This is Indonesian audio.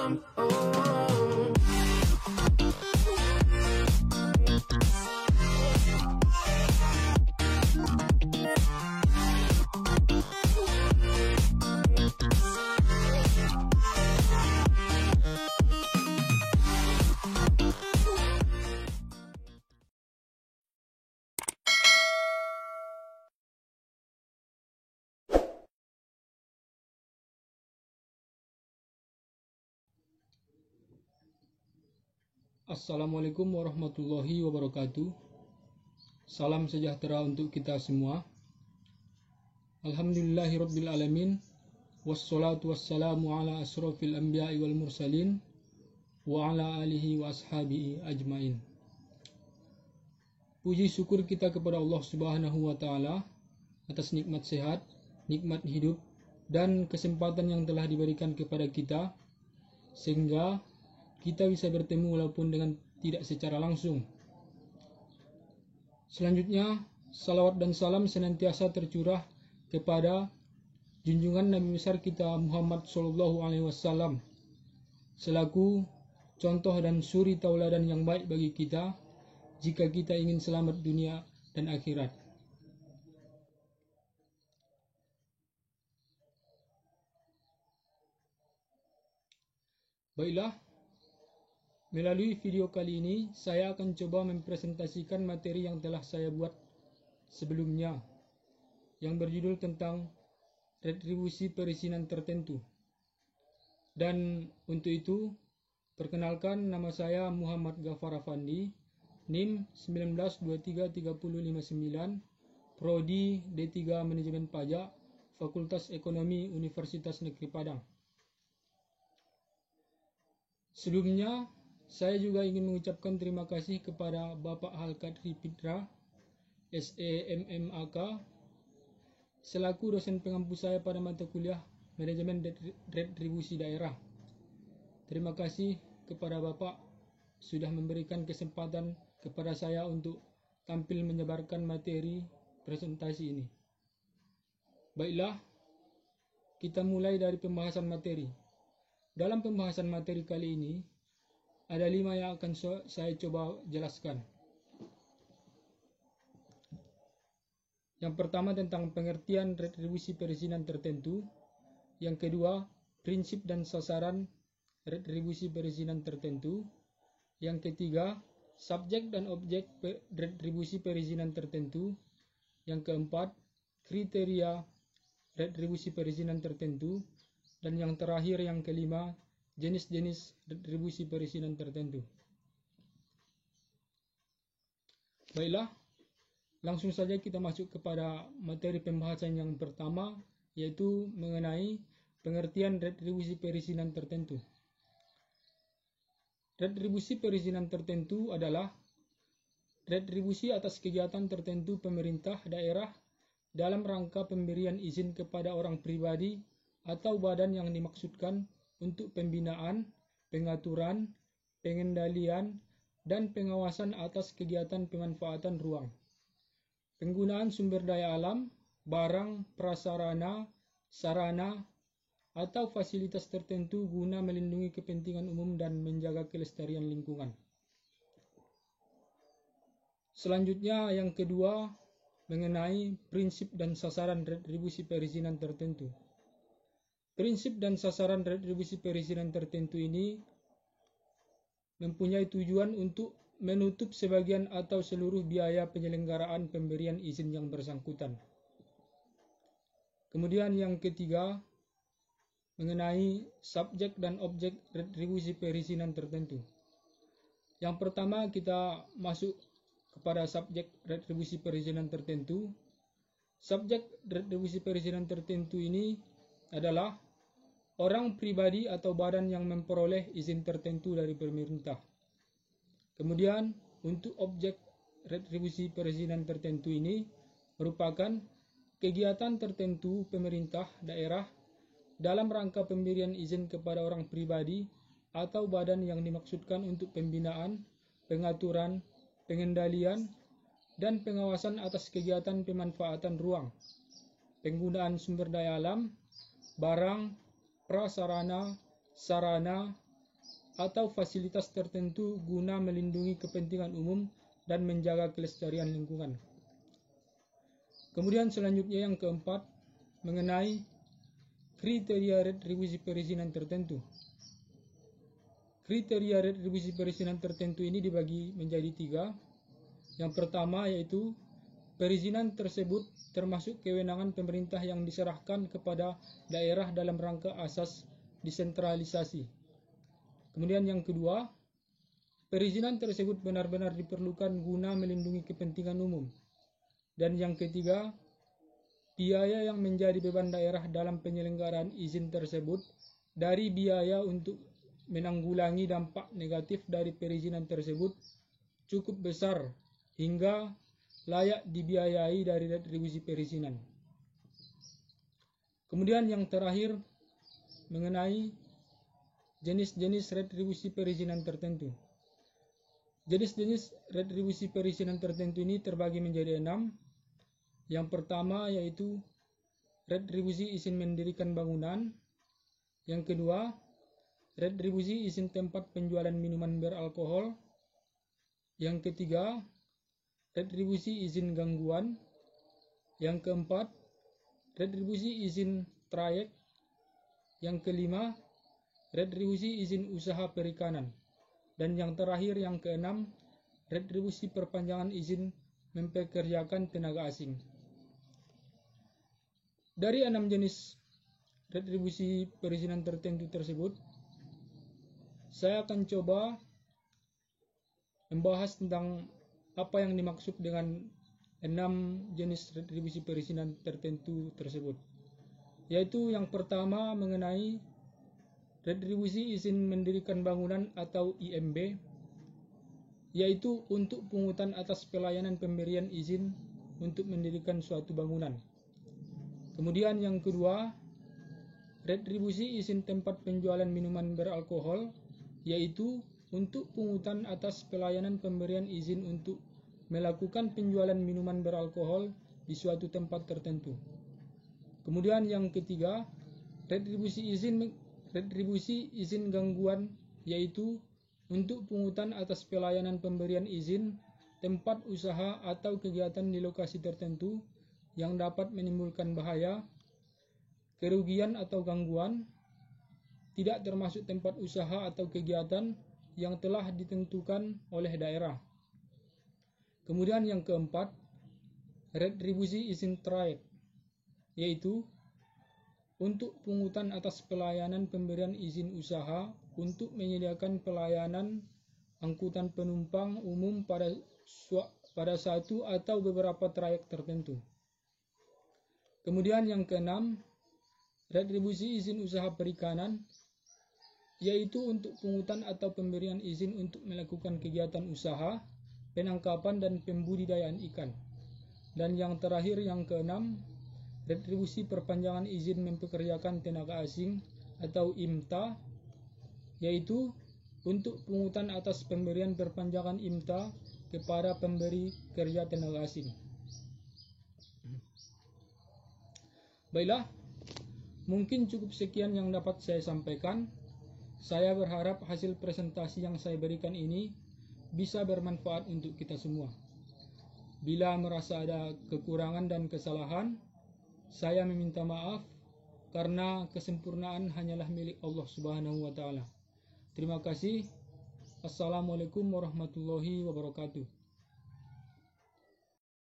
time. Oh. Assalamualaikum warahmatullahi wabarakatuh. Salam sejahtera untuk kita semua. Alhamdulillahirabbil alamin. Wassalatu wassalamu ala asrofil anbiya'i wal mursalin wa ala alihi wa ashabihi ajmain. Puji syukur kita kepada Allah Subhanahu wa taala atas nikmat sehat, nikmat hidup dan kesempatan yang telah diberikan kepada kita sehingga kita bisa bertemu walaupun dengan tidak secara langsung. Selanjutnya, salawat dan salam senantiasa tercurah kepada junjungan Nabi besar kita Muhammad SAW selaku contoh dan suri tauladan yang baik bagi kita jika kita ingin selamat dunia dan akhirat. Baiklah, melalui video kali ini, saya akan coba mempresentasikan materi yang telah saya buat sebelumnya, yang berjudul tentang retribusi perizinan tertentu. Dan untuk itu, perkenalkan, nama saya Muhammad Ghafar Afandi, NIM 1923359, Prodi D3 Manajemen Pajak, Fakultas Ekonomi Universitas Negeri Padang. Sebelumnya, saya juga ingin mengucapkan terima kasih kepada Bapak Al-Qadri Fitra, SEMMAK, selaku dosen pengampu saya pada mata kuliah Manajemen Retribusi Daerah. Terima kasih kepada Bapak sudah memberikan kesempatan kepada saya untuk tampil menyebarkan materi presentasi ini. Baiklah, kita mulai dari pembahasan materi. Dalam pembahasan materi kali ini, ada 5 yang akan saya coba jelaskan. Yang pertama tentang pengertian retribusi perizinan tertentu. Yang kedua, prinsip dan sasaran retribusi perizinan tertentu. Yang ketiga, subjek dan objek retribusi perizinan tertentu. Yang keempat, kriteria retribusi perizinan tertentu. Dan yang terakhir, yang kelima, jenis-jenis retribusi perizinan tertentu. Baiklah, langsung saja kita masuk kepada materi pembahasan yang pertama, yaitu mengenai pengertian retribusi perizinan tertentu. Retribusi perizinan tertentu adalah retribusi atas kegiatan tertentu pemerintah daerah dalam rangka pemberian izin kepada orang pribadi atau badan yang dimaksudkan untuk pembinaan, pengaturan, pengendalian, dan pengawasan atas kegiatan pemanfaatan ruang, penggunaan sumber daya alam, barang, prasarana, sarana, atau fasilitas tertentu guna melindungi kepentingan umum dan menjaga kelestarian lingkungan. Selanjutnya, yang kedua, mengenai prinsip dan sasaran retribusi perizinan tertentu. Prinsip dan sasaran retribusi perizinan tertentu ini mempunyai tujuan untuk menutup sebagian atau seluruh biaya penyelenggaraan pemberian izin yang bersangkutan. Kemudian yang ketiga, mengenai subjek dan objek retribusi perizinan tertentu. Yang pertama, kita masuk kepada subjek retribusi perizinan tertentu. Subjek retribusi perizinan tertentu ini adalah orang pribadi atau badan yang memperoleh izin tertentu dari pemerintah. Kemudian, untuk objek retribusi perizinan tertentu ini merupakan kegiatan tertentu pemerintah daerah dalam rangka pemberian izin kepada orang pribadi atau badan yang dimaksudkan untuk pembinaan, pengaturan, pengendalian, dan pengawasan atas kegiatan pemanfaatan ruang, penggunaan sumber daya alam, barang, prasarana, sarana, atau fasilitas tertentu guna melindungi kepentingan umum dan menjaga kelestarian lingkungan. Kemudian selanjutnya yang keempat, mengenai kriteria retribusi perizinan tertentu. Kriteria retribusi perizinan tertentu ini dibagi menjadi 3. Yang pertama yaitu perizinan tersebut termasuk kewenangan pemerintah yang diserahkan kepada daerah dalam rangka asas desentralisasi. Kemudian yang kedua, perizinan tersebut benar-benar diperlukan guna melindungi kepentingan umum. Dan yang ketiga, biaya yang menjadi beban daerah dalam penyelenggaraan izin tersebut dari biaya untuk menanggulangi dampak negatif dari perizinan tersebut cukup besar hingga layak dibiayai dari retribusi perizinan. Kemudian yang terakhir, mengenai jenis-jenis retribusi perizinan tertentu. Jenis-jenis retribusi perizinan tertentu ini terbagi menjadi 6. Yang pertama yaitu retribusi izin mendirikan bangunan. Yang kedua, retribusi izin tempat penjualan minuman beralkohol. Yang ketiga, retribusi izin gangguan. Yang keempat, retribusi izin trayek. Yang kelima, retribusi izin usaha perikanan. Dan yang terakhir, yang keenam, retribusi perpanjangan izin mempekerjakan tenaga asing. Dari 6 jenis retribusi perizinan tertentu tersebut, saya akan coba membahas tentang apa yang dimaksud dengan 6 jenis retribusi perizinan tertentu tersebut. Yaitu yang pertama mengenai retribusi izin mendirikan bangunan atau IMB, yaitu untuk pungutan atas pelayanan pemberian izin untuk mendirikan suatu bangunan. Kemudian yang kedua, retribusi izin tempat penjualan minuman beralkohol, yaitu untuk pungutan atas pelayanan pemberian izin untuk melakukan penjualan minuman beralkohol di suatu tempat tertentu. Kemudian yang ketiga, retribusi izin gangguan, yaitu untuk pungutan atas pelayanan pemberian izin tempat usaha atau kegiatan di lokasi tertentu yang dapat menimbulkan bahaya, kerugian atau gangguan, tidak termasuk tempat usaha atau kegiatan yang telah ditentukan oleh daerah. Kemudian yang keempat, retribusi izin trayek, yaitu untuk pungutan atas pelayanan pemberian izin usaha untuk menyediakan pelayanan angkutan penumpang umum pada satu atau beberapa trayek tertentu. Kemudian yang keenam, retribusi izin usaha perikanan, yaitu untuk pungutan atau pemberian izin untuk melakukan kegiatan usaha, penangkapan dan pembudidayaan ikan. Dan yang terakhir yang keenam, retribusi perpanjangan izin mempekerjakan tenaga asing atau IMTA, yaitu untuk pungutan atas pemberian perpanjangan IMTA kepada pemberi kerja tenaga asing. Baiklah, mungkin cukup sekian yang dapat saya sampaikan. Saya berharap hasil presentasi yang saya berikan ini bisa bermanfaat untuk kita semua. Bila merasa ada kekurangan dan kesalahan, saya meminta maaf karena kesempurnaan hanyalah milik Allah Subhanahu wa taala. Terima kasih. Assalamualaikum warahmatullahi wabarakatuh.